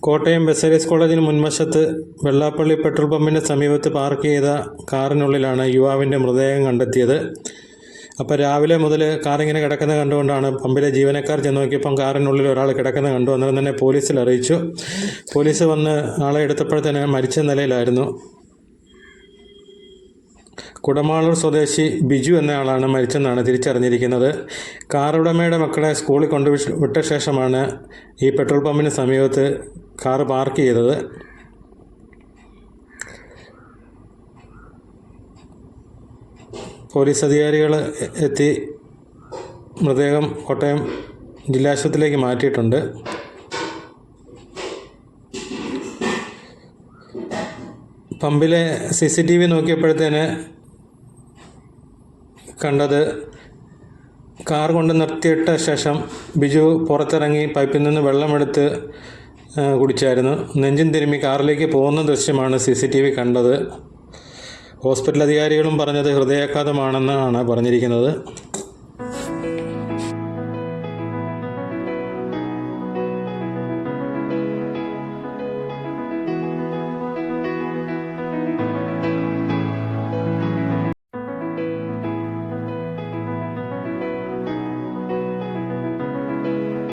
കോട്ടയം ബസേലിയസ് കോളേജിന് മുൻവശത്ത് വെള്ളാപ്പള്ളി പെട്രോൾ പമ്പിന് സമീപത്ത് പാർക്ക് ചെയ്ത കാറിനുള്ളിലാണ് യുവാവിൻ്റെ മൃതദേഹം കണ്ടെത്തിയത്. അപ്പോൾ രാവിലെ മുതൽ കാറിങ്ങനെ കിടക്കുന്നത് കണ്ടുകൊണ്ടാണ് പമ്പിലെ ജീവനക്കാർ ചെന്ന് നോക്കിയപ്പം കാറിനുള്ളിൽ ഒരാൾ കിടക്കുന്നത് കണ്ടു. അന്നേരം തന്നെ പോലീസിൽ അറിയിച്ചു. പോലീസ് വന്ന് ആളെ എടുത്തപ്പോഴത്തേന് മരിച്ച നിലയിലായിരുന്നു. കുടമാളൂർ സ്വദേശി ബിജു എന്നയാളാണ് മരിച്ചെന്നാണ് തിരിച്ചറിഞ്ഞിരിക്കുന്നത്. കാറുടമയുടെ മക്കളെ സ്കൂളിൽ വിട്ട ശേഷമാണ് ഈ പെട്രോൾ പമ്പിന് സമീപത്ത് കാറ് പാർക്ക് ചെയ്തത്. പോലീസ് അധികാരികൾ എത്തി മൃതദേഹം കോട്ടയം ജില്ലാശുപത്രിയിലേക്ക് മാറ്റിയിട്ടുണ്ട്. പമ്പിലെ CCTV നോക്കിയപ്പോഴത്തേന് കണ്ടത് കാർ കൊണ്ട് നിർത്തിയിട്ട ശേഷം ബിജു പുറത്തിറങ്ങി പൈപ്പിൽ നിന്ന് വെള്ളമെടുത്ത് കുടിച്ചായിരുന്നു. നെഞ്ചും തിരുമ്മി കാറിലേക്ക് പോകുന്ന ദൃശ്യമാണ് CCTV കണ്ടത്. ഹോസ്പിറ്റൽ അധികാരികളും പറഞ്ഞത് ഹൃദയാഘാതമാണെന്നാണ് പറഞ്ഞിരിക്കുന്നത്.